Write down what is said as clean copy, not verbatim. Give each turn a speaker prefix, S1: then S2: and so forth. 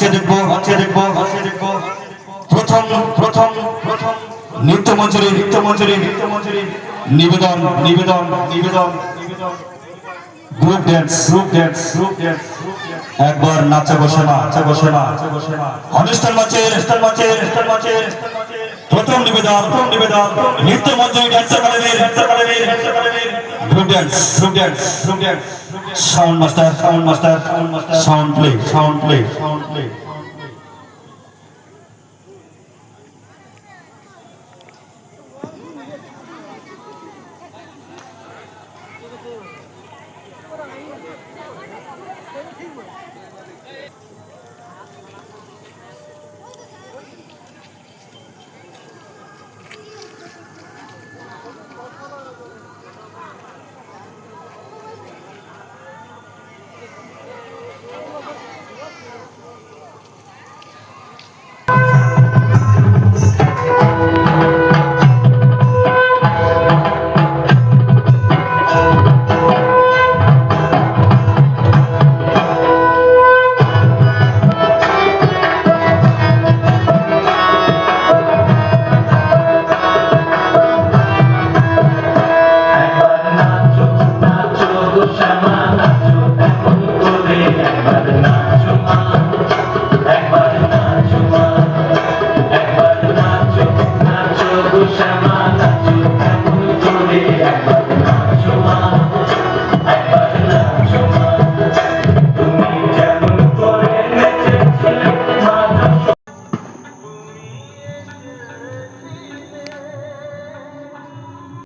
S1: দেখবো প্রথম প্রথম প্রথম নৃত্য মঞ্জুরি নিবেদন গ্রুপ ড্যান্স একবার নাচা বসে না অনুষ্ঠান মঞ্চের প্রথম নিবেদন নৃত্য মঞ্জুরি ড্যান্স একাডেমির group dance sound master sound play